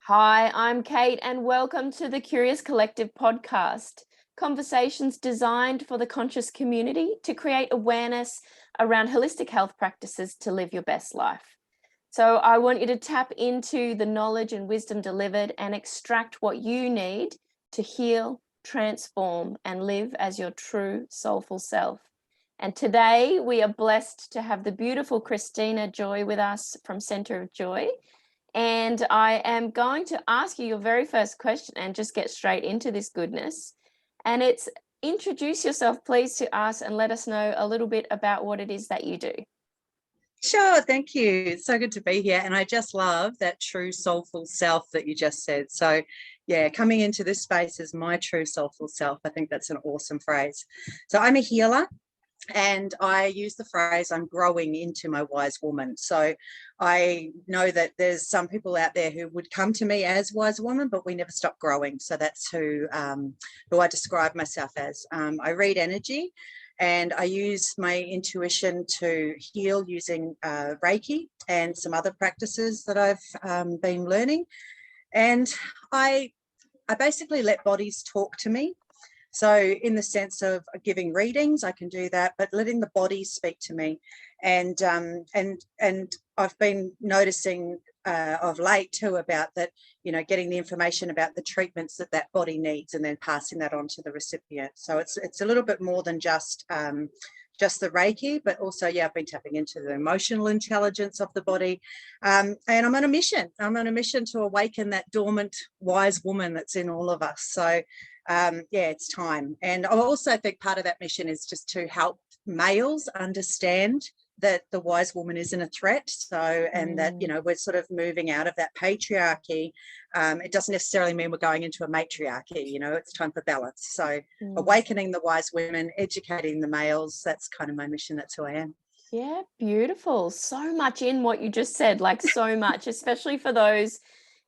Hi, I'm Kate, and welcome to the Curious Collective podcast. Conversations designed for the conscious community to create awareness around holistic health practices to live your best life. So I want you to tap into the knowledge and wisdom delivered and extract what you need to heal, transform, and live as your true soulful self. And today we are blessed to have the beautiful Christina Joy with us from Center of Joy. And I am going to ask you your very first question and just get straight into this goodness. And it's introduce yourself, please, to us and let us know a little bit about what it is that you do. Sure, thank you. It's so good to be here. And I just love that true soulful self that you just said. So yeah, coming into this space as my true soulful self, I think that's an awesome phrase. So I'm a healer. And I use the phrase, I'm growing into my wise woman. So I know that there's some people out there who would come to me as wise woman, but we never stop growing. So that's who I describe myself as. I read energy and I use my intuition to heal using Reiki and some other practices that I've been learning. And I basically let bodies talk to me. So in the sense of giving readings, I can do that, but letting the body speak to me. And I've been noticing of late too about that, you know, getting the information about the treatments that body needs and then passing that on to the recipient. So it's a little bit more than just the Reiki, but also, yeah, I've been tapping into the emotional intelligence of the body. And I'm on a mission. I'm on a mission to awaken that dormant wise woman that's in all of us. So yeah, it's time. And I also think part of that mission is just to help males understand that the wise woman isn't a threat. So, and that, you know, we're sort of moving out of that patriarchy. It doesn't necessarily mean we're going into a matriarchy, you know, it's time for balance. So awakening the wise women, educating the males, that's kind of my mission. That's who I am. Yeah, beautiful. So much in what you just said, like so much, especially for those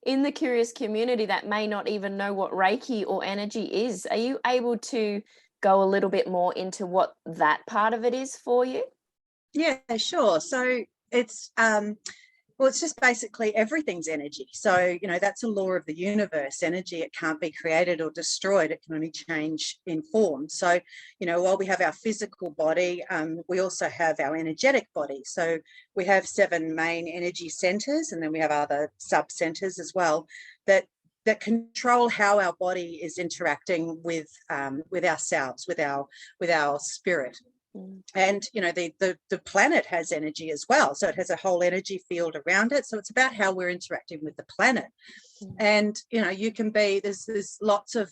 in the curious community that may not even know what Reiki or energy is. Are you able to go a little bit more into what that part of it is for you? Yeah, sure. So it's it's just basically everything's energy. So, you know, that's a law of the universe. Energy, it can't be created or destroyed. It can only change in form. So, you know, while we have our physical body, we also have our energetic body. So we have 7 main energy centers, and then we have other sub centers as well that control how our body is interacting with ourselves, with our spirit. And you know, the planet has energy as well, so it has a whole energy field around it. So it's about how we're interacting with the planet. And you know, you can be there's lots of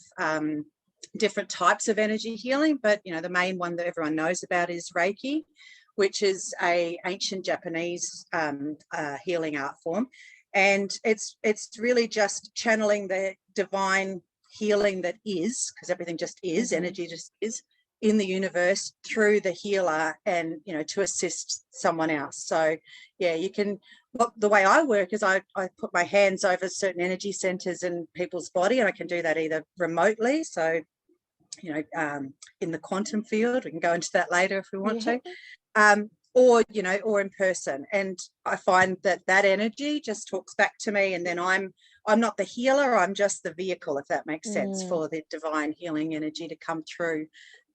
different types of energy healing, but you know, the main one that everyone knows about is Reiki, which is a ancient Japanese healing art form. And it's really just channeling the divine healing that is, because everything just is, energy just is, in the universe through the healer, and you know, to assist someone else. So yeah, you can, the way I work is I put my hands over certain energy centers in people's body, and I can do that either remotely, so you know, in the quantum field, we can go into that later if we want to, or you know, or in person. And I find that energy just talks back to me, and then I'm not the healer, I'm just the vehicle, if that makes sense, for the divine healing energy to come through.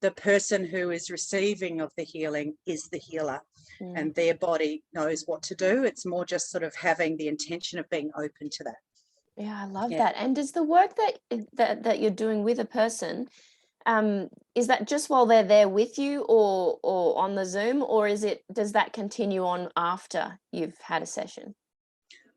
The person who is receiving of the healing is the healer, and their body knows what to do. It's more just sort of having the intention of being open to that. Yeah, I love that. And does the work that you're doing with a person, is that just while they're there with you, or on the Zoom, or does that continue on after you've had a session?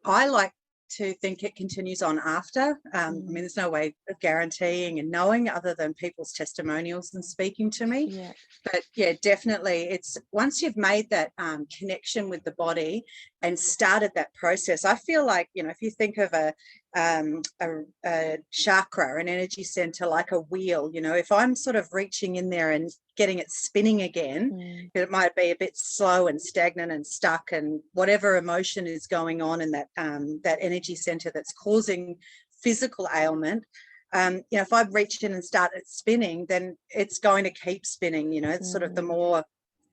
I like to think it continues on after. I mean, there's no way of guaranteeing and knowing other than people's testimonials and speaking to me. Yeah. But yeah, definitely, it's once you've made that connection with the body and started that process, I feel like, you know, if you think of a chakra, an energy center, like a wheel, you know, if I'm sort of reaching in there and getting it spinning again, it might be a bit slow and stagnant and stuck, and whatever emotion is going on in that energy center that's causing physical ailment, you know, if I reach in and start it spinning, then it's going to keep spinning. You know, it's sort of the more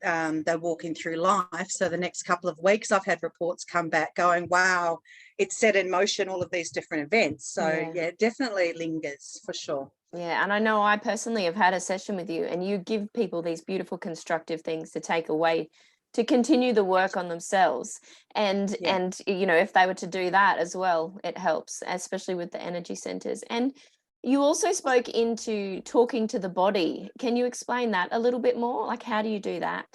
they're walking through life. So the next couple of weeks, I've had reports come back going, wow, it set in motion all of these different events. So yeah, it definitely lingers for sure. Yeah, and I know I personally have had a session with you, and you give people these beautiful constructive things to take away to continue the work on themselves. And you know, if they were to do that as well, it helps, especially with the energy centers. And you also spoke into talking to the body. Can you explain that a little bit more? Like, how do you do that?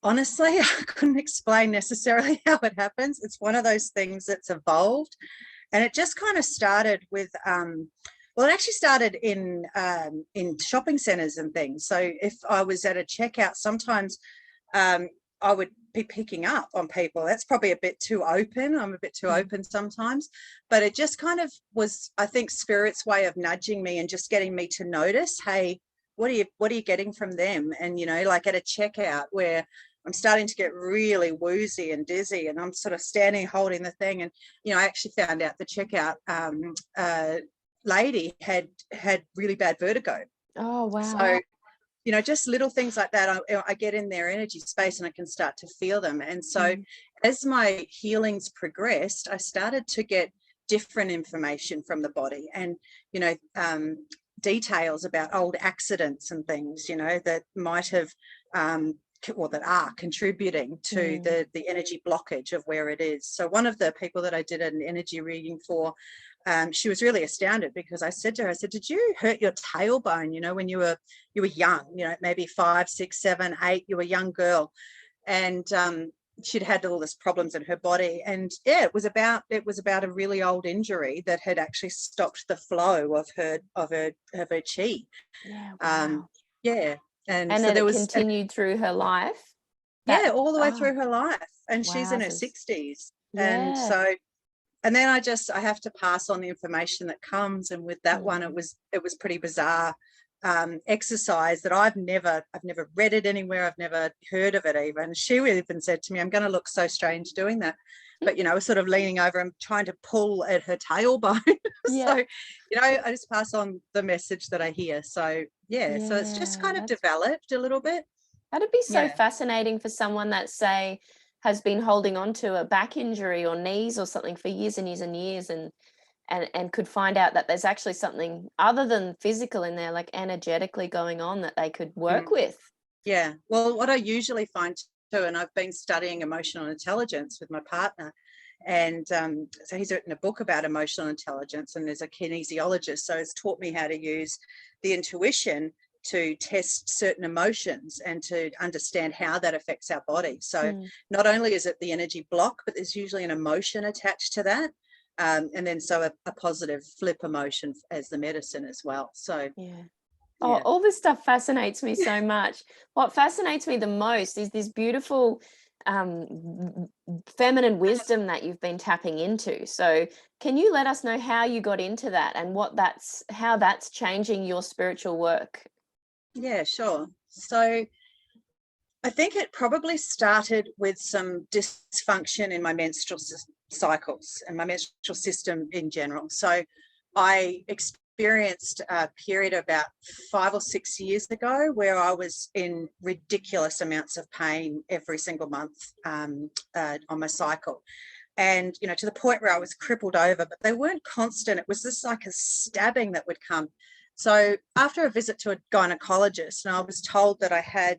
Honestly, I couldn't explain necessarily how it happens. It's one of those things that's evolved, and it just kind of started with well, it actually started in shopping centers and things. So if I was at a checkout, sometimes I would be picking up on people. That's probably a bit too open. I'm a bit too open sometimes, but it just kind of was, I think, spirit's way of nudging me and just getting me to notice, hey, what are you getting from them? And, you know, like at a checkout where I'm starting to get really woozy and dizzy, and I'm sort of standing holding the thing. And, you know, I actually found out the checkout lady had really bad vertigo. Oh, wow. So, you know, just little things like that, I get in their energy space and I can start to feel them. And so as my healings progressed, I started to get different information from the body, and, you know, details about old accidents and things, you know, that might have or that are contributing to the energy blockage of where it is. So one of the people that I did an energy reading for, she was really astounded, because I said to her, I said, did you hurt your tailbone, you know, when you were young, you know, maybe 5, 6, 7, 8, you were a young girl, and she'd had all these problems in her body. And yeah, it was about a really old injury that had actually stopped the flow of her chi. Yeah, wow. And so then there it was continued through her life. all the way through her life, and she's in her Wowzers. 60s. Yeah. And so, and then I have to pass on the information that comes. And with that one, it was pretty bizarre exercise that I've never read it anywhere. I've never heard of it even. She even said to me, I'm going to look so strange doing that. But, you know, I was sort of leaning over and trying to pull at her tailbone. So, you know, I just pass on the message that I hear. So, so it's just kind of developed a little bit. That'd be so fascinating for someone that, say, has been holding on to a back injury or knees or something for years and years and years, and could find out that there's actually something other than physical in there, like energetically going on, that they could work with. Yeah. Well, what I usually find too, and I've been studying emotional intelligence with my partner, and so he's written a book about emotional intelligence, and there's a kinesiologist, so it's taught me how to use the intuition to test certain emotions and to understand how that affects our body. So not only is it the energy block, but there's usually an emotion attached to that. And then so a positive flip emotion as the medicine as well. So all this stuff fascinates me so much. What fascinates me the most is this beautiful feminine wisdom that you've been tapping into. So can you let us know how you got into that, and how that's changing your spiritual work? Yeah, sure. So I think it probably started with some dysfunction in my menstrual cycles and my menstrual system in general. So I experienced a period about 5 or 6 years ago where I was in ridiculous amounts of pain every single month on my cycle. And, you know, to the point where I was crippled over, but they weren't constant. It was just like a stabbing that would come. So after a visit to a gynecologist, and I was told that I had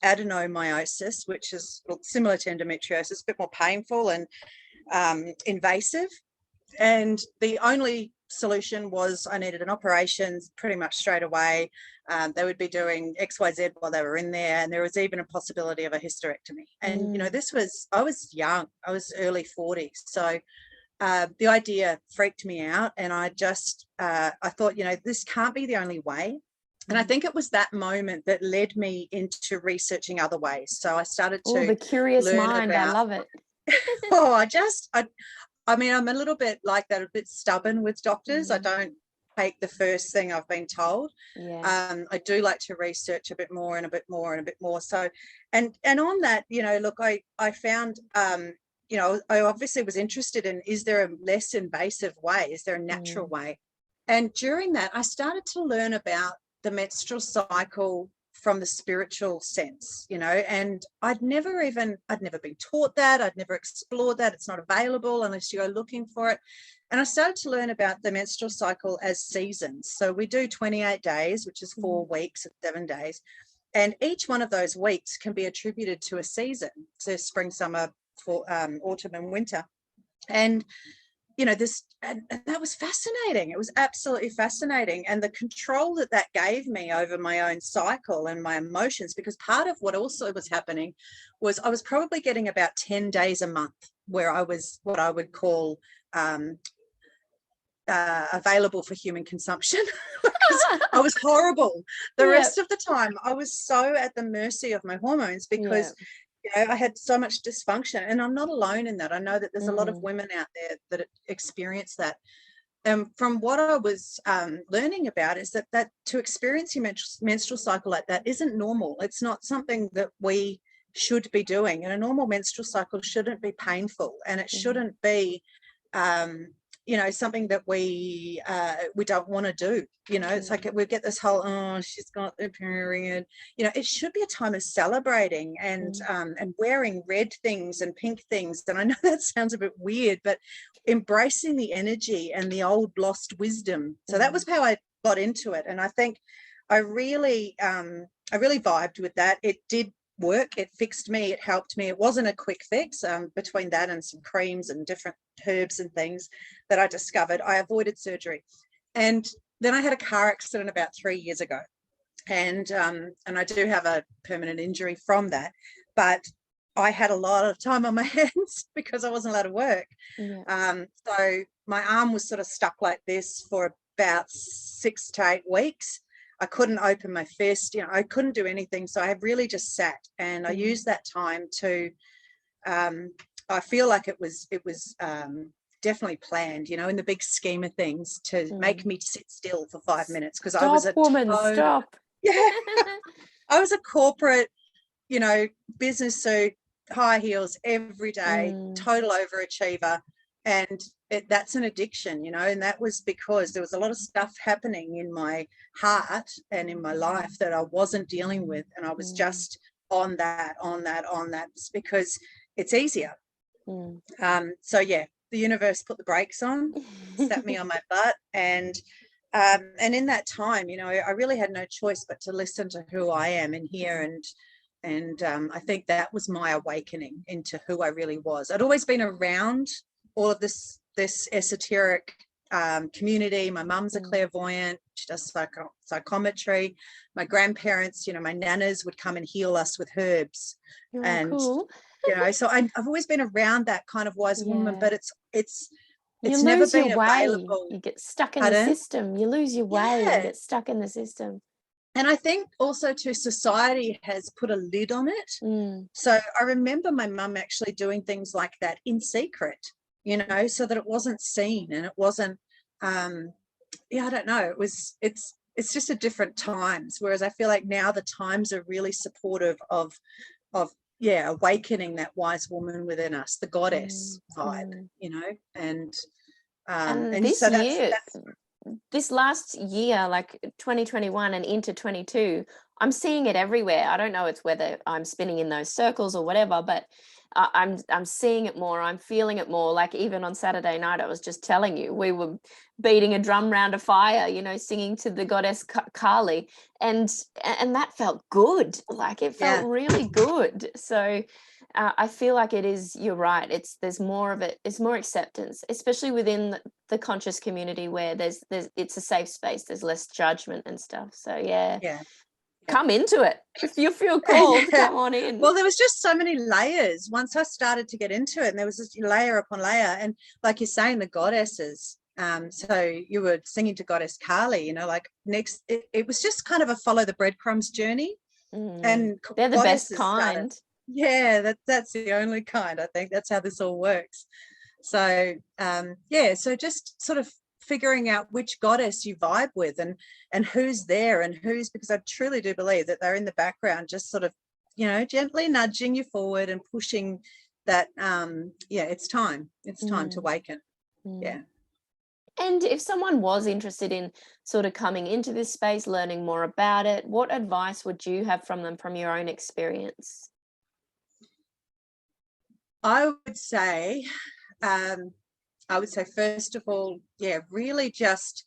adenomyosis, which is similar to endometriosis, a bit more painful and invasive. And the only solution was I needed an operation pretty much straight away. They would be doing XYZ while they were in there. And there was even a possibility of a hysterectomy. And, you know, I was young, I was early 40s. So the idea freaked me out. And I thought, you know, this can't be the only way. And I think it was that moment that led me into researching other ways. So I started to the curious mind. I love it. I mean, I'm a little bit like that, a bit stubborn with doctors. I don't take the first thing I've been told. I do like to research a bit more and a bit more and a bit more. So, and on that, you know, look, I found, you know, I obviously was interested in, is there a less invasive way? Is there a natural way? And during that, I started to learn about the menstrual cycle from the spiritual sense, you know, and I'd never been taught that. I'd never explored that. It's not available unless you go looking for it. And I started to learn about the menstrual cycle as seasons. So we do 28 days, which is 4 weeks and 7 days. And each one of those weeks can be attributed to a season. So spring, summer, autumn and winter. And you know, and that was fascinating. It was absolutely fascinating. And the control that gave me over my own cycle and my emotions, because part of what also was happening was I was probably getting about 10 days a month where I was what I would call available for human consumption. Because I was horrible. The rest of the time, I was so at the mercy of my hormones because you know, I had so much dysfunction, and I'm not alone in that. I know that there's a lot of women out there that experience that. From what I was learning about is that to experience your menstrual cycle like that isn't normal. It's not something that we should be doing. And a normal menstrual cycle shouldn't be painful, and it shouldn't be you know, something that we don't want to do. You know, it's like we get this whole, oh, she's got the period. You know, it should be a time of celebrating and wearing red things and pink things. And I know that sounds a bit weird, but embracing the energy and the old lost wisdom. So that was how I got into it. And I think I really vibed with that. It did work. It fixed me. It helped me. It wasn't a quick fix. Between that and some creams and different herbs and things that I discovered, I avoided surgery. And then I had a car accident about 3 years ago, and I do have a permanent injury from that, but I had a lot of time on my hands because I wasn't allowed to work. So my arm was sort of stuck like this for about 6 to 8 weeks. I couldn't open my fist, you know, I couldn't do anything. So I really just sat, and I used that time to, I feel like it was definitely planned, you know, in the big scheme of things, to make me sit still for 5 minutes, because I was stop. Yeah, I was a corporate, you know, business suit, high heels every day, total overachiever. And that's an addiction, you know, and that was because there was a lot of stuff happening in my heart and in my life that I wasn't dealing with. And I was just on that, because it's easier. So yeah, the universe put the brakes on, sat me on my butt, and in that time, you know, I really had no choice but to listen to who I am in here. And I think that was my awakening into who I really was. I'd always been around all of this esoteric community. My mum's a clairvoyant. She does psychometry. My grandparents, you know, my nanas would come and heal us with herbs. Cool. You know, so I've always been around that kind of wise woman, but it's you never lose been your way. available. You get stuck in the system. You lose your way and get stuck in the system. And I think also too, society has put a lid on it. So I remember my mum actually doing things like that in secret, you know, so that it wasn't seen, and it wasn't I don't know, it's just a different times, whereas I feel like now the times are really supportive of awakening that wise woman within us, the goddess vibe, you know. And this so year, that's this last year, like 2021 and into 22, I'm seeing it everywhere. I don't know it's whether I'm spinning in those circles or whatever, but I'm seeing it more. I'm feeling it more. Like even on Saturday night, I was just telling you, we were beating a drum round a fire, you know, singing to the goddess Kali, and that felt good. Like it felt really good. So I feel like it is. You're right. There's more of it. It's more acceptance, especially within the conscious community, where there's it's a safe space. There's less judgment and stuff. So yeah. Come into it. If you feel called, come on in. Well, there was just so many layers once I started to get into it, and there was this layer upon layer. And like you're saying, the goddesses, so you were singing to goddess Kali, you know, like next it was just kind of a follow the breadcrumbs journey. And they're the best kind. That's the only kind. I think that's how this all works. So so just sort of figuring out which goddess you vibe with, and who's there, and who's, because I truly do believe that they're in the background, just sort of, you know, gently nudging you forward and pushing that it's time to awaken. And if someone was interested in sort of coming into this space, learning more about it, what advice would you have from them from your own experience? I would say, first of all, really just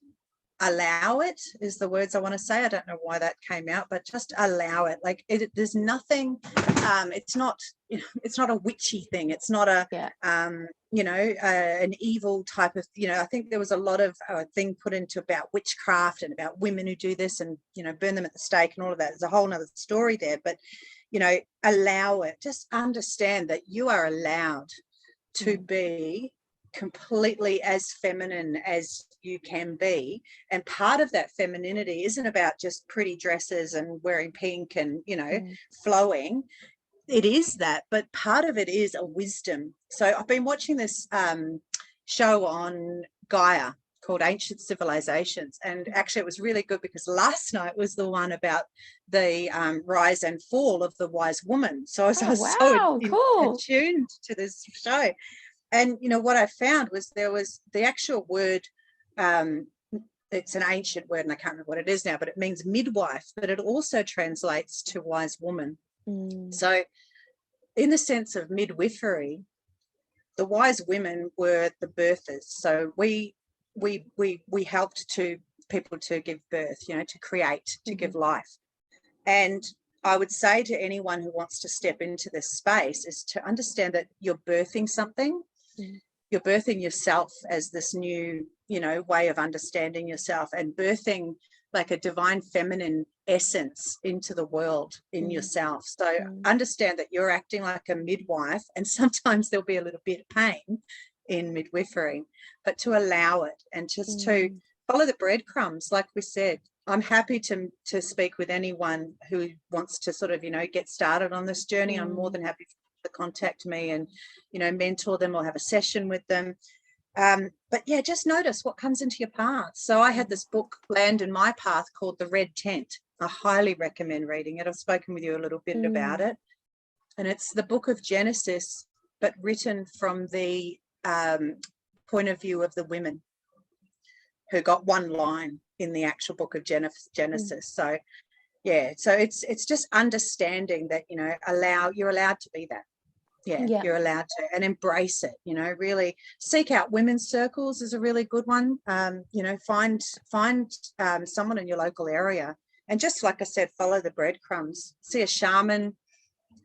allow it is the words I want to say. I don't know why that came out, but just allow it. Like there's nothing, it's not, it's not a witchy thing. It's not a, an evil type of, I think there was a lot of thing put into about witchcraft and about women who do this and, burn them at the stake and all of that. There's a whole nother story there, but, allow it. Just understand that you are allowed to be completely as feminine as you can be, and part of that femininity isn't about just pretty dresses and wearing pink and flowing. It is that, but part of it is a wisdom. So I've been watching this show on Gaia called Ancient Civilizations, and actually it was really good because last night was the one about the rise and fall of the wise woman. So I was so attuned to this show. And, what I found was there was the actual word, it's an ancient word and I can't remember what it is now, but it means midwife, but it also translates to wise woman. So in the sense of midwifery, the wise women were the birthers. So we helped people to give birth, to create, to give life. And I would say to anyone who wants to step into this space is to understand that you're birthing something. You're birthing yourself as this new, way of understanding yourself, and birthing like a divine feminine essence into the world in yourself. So understand that you're acting like a midwife, and sometimes there'll be a little bit of pain in midwifery, but to allow it and just to follow the breadcrumbs. Like we said, I'm happy to speak with anyone who wants to sort of, get started on this journey. I'm more than happy to contact me and, mentor them or have a session with them. But yeah, just notice what comes into your path. So I had this book land in my path called The Red Tent. I highly recommend reading it. I've spoken with you a little bit about it. And it's the book of Genesis, but written from the point of view of the women who got one line in the actual book of Genesis. So yeah, so it's just understanding that, you're allowed to be that. You're allowed to, and embrace it. Really seek out women's circles is a really good one. Find someone in your local area, and just like I said, follow the breadcrumbs. See a shaman.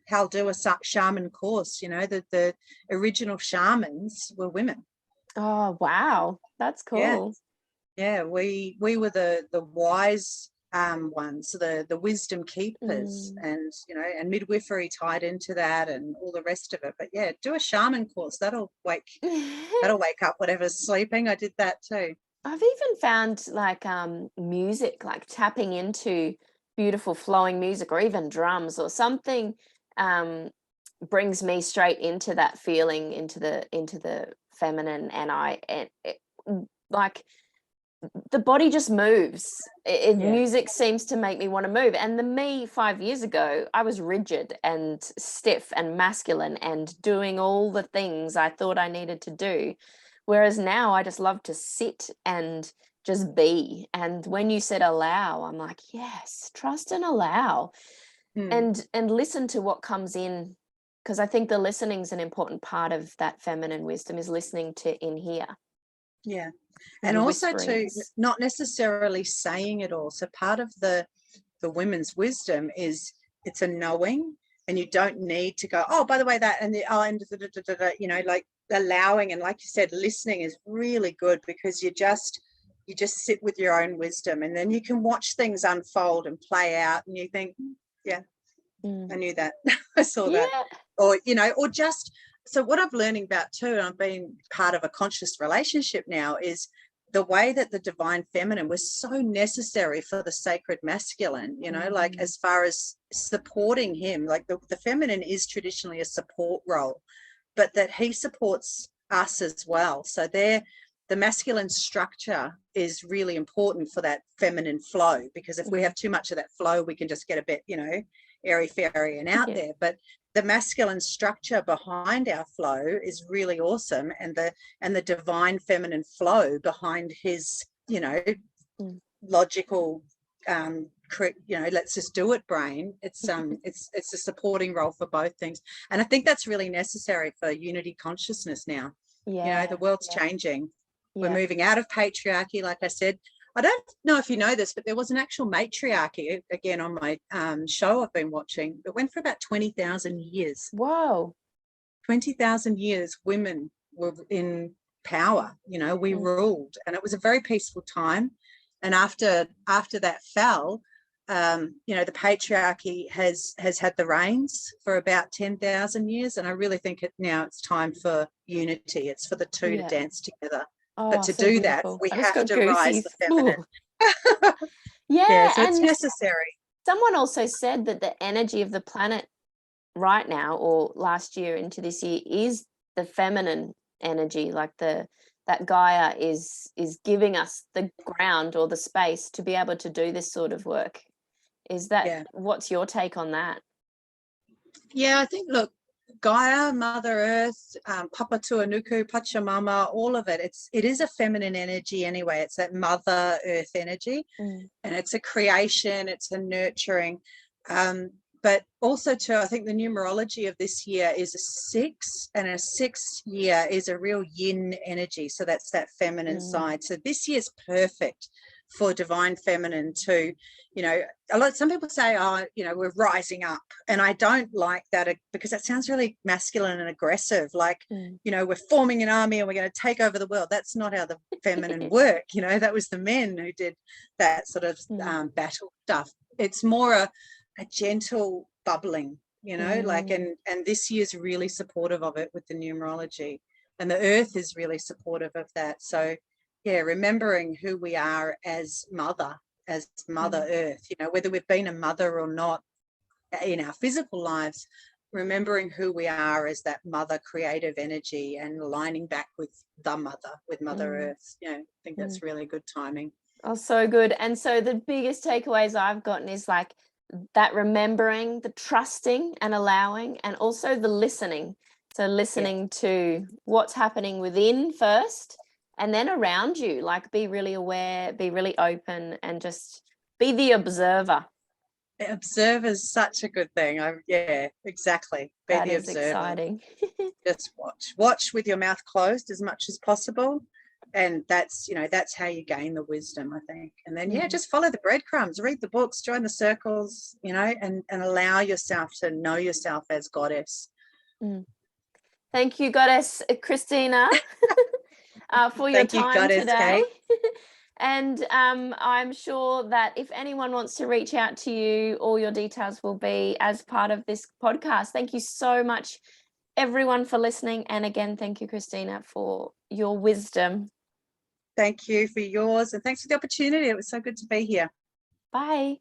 Hal, do a shaman course. The original shamans were women. Oh wow, that's cool. Yeah, we were the wise ones, the wisdom keepers, and midwifery tied into that and all the rest of it. But yeah, do a shaman course. That'll wake up whatever's sleeping. I did that too. I've even found like music, like tapping into beautiful flowing music or even drums or something brings me straight into that feeling, into the feminine, and like the body just moves. Music seems to make me want to move. And the me 5 years ago, I was rigid and stiff and masculine and doing all the things I thought I needed to do. Whereas now I just love to sit and just be. And when you said allow, I'm like, yes, trust and allow. And listen to what comes in. Because I think the listening is an important part of that feminine wisdom, is listening to in here. Yeah. And also to not necessarily saying it all. So part of the women's wisdom is it's a knowing, and you don't need to go, oh, by the way, that, and like allowing. And like you said, listening is really good, because you just sit with your own wisdom, and then you can watch things unfold and play out, and you think, I knew that. I saw that. Or, or just, so what I'm learning about too, and I've been part of a conscious relationship now, is the way that the divine feminine was so necessary for the sacred masculine, like as far as supporting him, like the feminine is traditionally a support role, but that he supports us as well. So the masculine structure is really important for that feminine flow, because if we have too much of that flow, we can just get a bit, airy fairy and out there. But the masculine structure behind our flow is really awesome, and the divine feminine flow behind his, logical, let's just do it brain. It's a supporting role for both things, and I think that's really necessary for unity consciousness now. The world's changing. We're moving out of patriarchy, like I said. I don't know if you know this, but there was an actual matriarchy, again, on my show I've been watching. It went for about 20,000 years. Whoa. 20,000 years women were in power. We ruled, and it was a very peaceful time. And after that fell, the patriarchy has had the reins for about 10,000 years. And I really think now it's time for unity. It's for the two to dance together. But to do that, we have to rise the feminine. So it's necessary. Someone also said that the energy of the planet right now, or last year into this year, is the feminine energy, like that Gaia is giving us the ground or the space to be able to do this sort of work. Is that what's your take on that? I think, look, Gaia, Mother Earth, Papa Tuanuku, Pachamama, all of it, it is a feminine energy anyway. It's that Mother Earth energy, and it's a creation, it's a nurturing. But also too, I think the numerology of this year is a 6, and a 6 year is a real yin energy. So that's that feminine side. So this year's perfect for divine feminine to, some people say, we're rising up. And I don't like that, because that sounds really masculine and aggressive. Like, we're forming an army and we're going to take over the world. That's not how the feminine work. That was the men who did that sort of battle stuff. It's more a gentle bubbling, and this year's really supportive of it with the numerology, and the earth is really supportive of that. So remembering who we are as mother earth, whether we've been a mother or not in our physical lives, remembering who we are as that mother creative energy and aligning back with mother earth. I think that's really good timing. Oh, so good. And so the biggest takeaways I've gotten is like that remembering, the trusting and allowing, and also the listening. So listening to what's happening within first, and then around you, like be really aware, be really open, and just be the observer. Observe is such a good thing. Exactly. Be that the is observer. Exciting. Just watch with your mouth closed as much as possible. And that's how you gain the wisdom, I think. And then just follow the breadcrumbs, read the books, join the circles, and allow yourself to know yourself as goddess. Thank you, Goddess Christina, for your time today. And I'm sure that if anyone wants to reach out to you, all your details will be as part of this podcast. Thank you so much, everyone, for listening. And again, thank you, Christina, for your wisdom. Thank you for yours, and thanks for the opportunity. It was so good to be here. Bye.